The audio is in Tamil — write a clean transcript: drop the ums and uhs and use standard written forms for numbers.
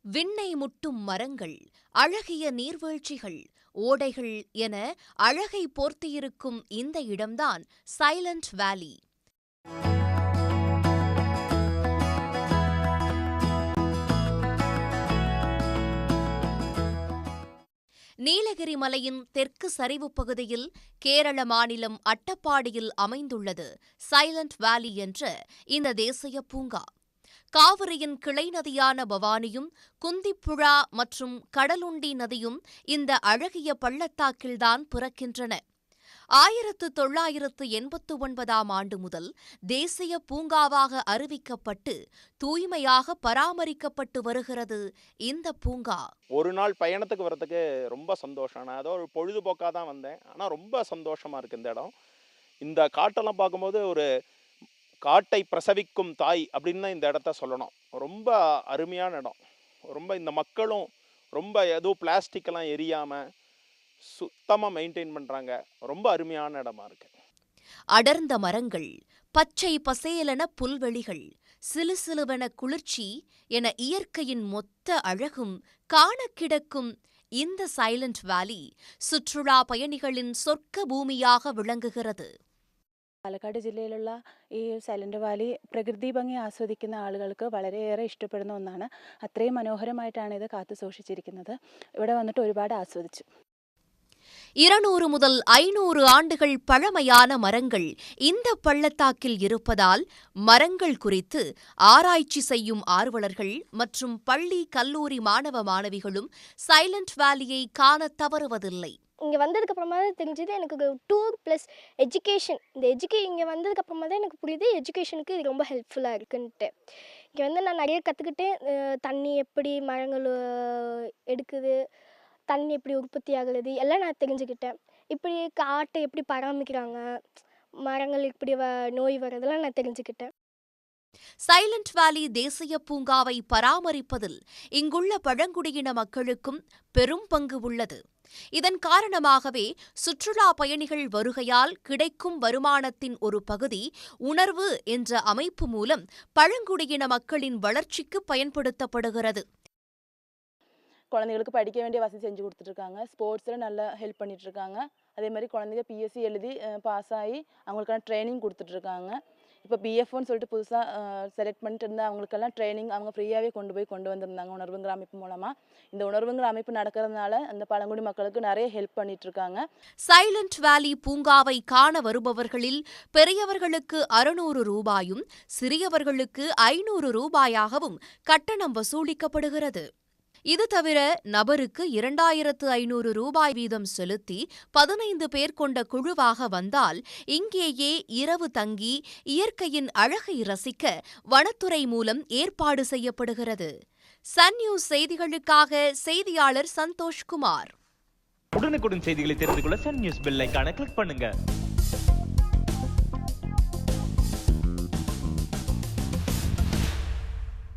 விண்ணை முட்டும் மரங்கள், அழகிய நீர்வீழ்ச்சிகள், ஓடைகள் என அழகை போர்த்தியிருக்கும் இந்த இடம்தான் சைலண்ட் வேலி. நீலகிரி மலையின் தெற்கு சரிவுப் பகுதியில் கேரள மாநிலம் அட்டப்பாடியில் அமைந்துள்ளது சைலண்ட் வேலி என்ற இந்த தேசிய பூங்கா. காவிரியின் கிளை நதியான பவானியும், குந்திப்புழா மற்றும் கடலுண்டி நதியும் இந்த அழகிய பள்ளத்தாக்கில்தான் பிறக்கின்றன. 1989 முதல் தேசிய பூங்காவாக அறிவிக்கப்பட்டு தூய்மையாக பராமரிக்கப்பட்டு வருகிறது இந்த பூங்கா. ஒரு நாள் பயணத்துக்கு வரதுக்கு ரொம்ப சந்தோஷம். நான் ஏதோ ஒரு பொழுதுபோக்காக தான் வந்தேன், ஆனால் ரொம்ப சந்தோஷமாக இருக்குது இந்த இடம். இந்த காட்டெல்லாம் பார்க்கும்போது ஒரு காட்டை பிரசவிக்கும் தாய் அப்படின்னு தான் இந்த இடத்த சொல்லணும். ரொம்ப அருமையான இடம். ரொம்ப இந்த மக்களும் ரொம்ப எதுவும் பிளாஸ்டிக்கெல்லாம் எரியாமல் சுத்தமாக மெயின்டைன் பண்ணுறாங்க. ரொம்ப அருமையான இடமா இருக்கு. அடர்ந்த மரங்கள், பச்சை பசேலென புல்வெளிகள், சிலுசிலுவென குளிர்ச்சி என இயற்கையின் மொத்த அழகும் காண கிடக்கும் இந்த சைலண்ட் வேலி சுற்றுலா பயணிகளின் சொர்க்க பூமியாக விளங்குகிறது. പാലക്കാട് ജില്ലയിലുള്ള ഈ സൈലന്റ് വാലി പ്രകൃതി ഭംഗി ആസ്വദിക്കുന്ന ആളുകൾക്ക് വളരെയേറെ ഇഷ്ടപ്പെടുന്ന ഒന്നാണ്. അത്രയും മനോഹരമായിട്ടാണ് ഇത് കാത്തു സൂക്ഷിച്ചിരിക്കുന്നത്. ഇവിടെ വന്നിട്ട് ഒരുപാട് ആസ്വദിച്ചു. 200 முதல் 500 ஆண்டுகள் பழமையான மரங்கள் இந்த பள்ளத்தாக்கில் இருப்பதால் மரங்கள் குறித்து ஆராய்ச்சி செய்யும் ஆர்வலர்கள் மற்றும் பள்ளி கல்லூரி மாணவ மாணவிகளும் சைலண்ட் வேலியை காண தவறுவதில்லை. இங்கே வந்ததுக்கப்புறமா தான் தெரிஞ்சது எனக்கு டூர் ப்ளஸ் எஜுகேஷன். இங்கே வந்ததுக்கப்புறமா தான் எனக்கு புரியுது எஜுகேஷனுக்கு இது ரொம்ப ஹெல்ப்ஃபுல்லாக இருக்குன்ட்டு. இங்கே வந்து நான் நிறைய கற்றுக்கிட்டேன். தண்ணி எப்படி மரங்கள் எடுக்குது, தண்ணி எப்படி உற்பத்தி ஆகுது எல்லாம் நான் தெரிஞ்சுக்கிட்டேன். இப்படி காட்டை எப்படி பராமரிக்கிறாங்க, மரங்கள் இப்படி நோய் வர்றதெல்லாம் நான் தெரிஞ்சுக்கிட்டேன். சைலண்ட் வேலி தேசிய பூங்காவை பராமரிப்பதில் இங்குள்ள பழங்குடியின மக்களுக்கும் பெரும் பங்கு உள்ளது. இதன் காரணமாகவே சுற்றுலா பயணிகள் வருகையால் கிடைக்கும் வருமானத்தின் ஒரு பகுதி உணர்வு என்ற அமைப்பு மூலம் பழங்குடியின மக்களின் வளர்ச்சிக்கு பயன்படுத்தப்படுகிறது. குழந்தைகளுக்கு படிக்க வேண்டிய வசதி செஞ்சு கொடுத்துட்ருக்காங்க. ஸ்போர்ட்ஸில் நல்லா ஹெல்ப் பண்ணிகிட்ருக்காங்க. அதே மாதிரி குழந்தைங்க பிஎஸ்சி எழுதி பாஸ் ஆகி அவங்களுக்கான ட்ரைனிங் கொடுத்துட்ருக்காங்க. இப்போ பிஎஃப்னு சொல்லிட்டு புதுசாக செலக்ட் பண்ணிட்டு இருந்தால் அவங்களுக்கெல்லாம் ட்ரைனிங் அவங்க ஃப்ரீயாகவே கொண்டு வந்திருந்தாங்க உணர்வுங்கிற அமைப்பு மூலமாக. இந்த உணர்வுங்கிற அமைப்பு நடக்கிறதுனால அந்த பழங்குடி மக்களுக்கு நிறைய ஹெல்ப் பண்ணிட்டு இருக்காங்க. சைலண்ட் வேலி பூங்காவை காண வருபவர்களில் பெரியவர்களுக்கு 600 ரூபாயும் சிறியவர்களுக்கு 500 ரூபாயாகவும் கட்டணம் வசூலிக்கப்படுகிறது. இது தவிர நபருக்கு 2500 ரூபாய் வீதம் செலுத்தி 15 பேர் கொண்ட குழுவாக வந்தால் இங்கேயே இரவு தங்கி இயற்கையின் அழகை ரசிக்க வனத்துறை மூலம் ஏற்பாடு செய்யப்படுகிறது. சன் நியூஸ் செய்திகளுக்காக செய்தியாளர் சந்தோஷ்குமார். உடனுக்குடன் செய்திகளை தெரிந்து கொள்ள சன் நியூஸ் பெல் ஐகானை கிளிக் பண்ணுங்க.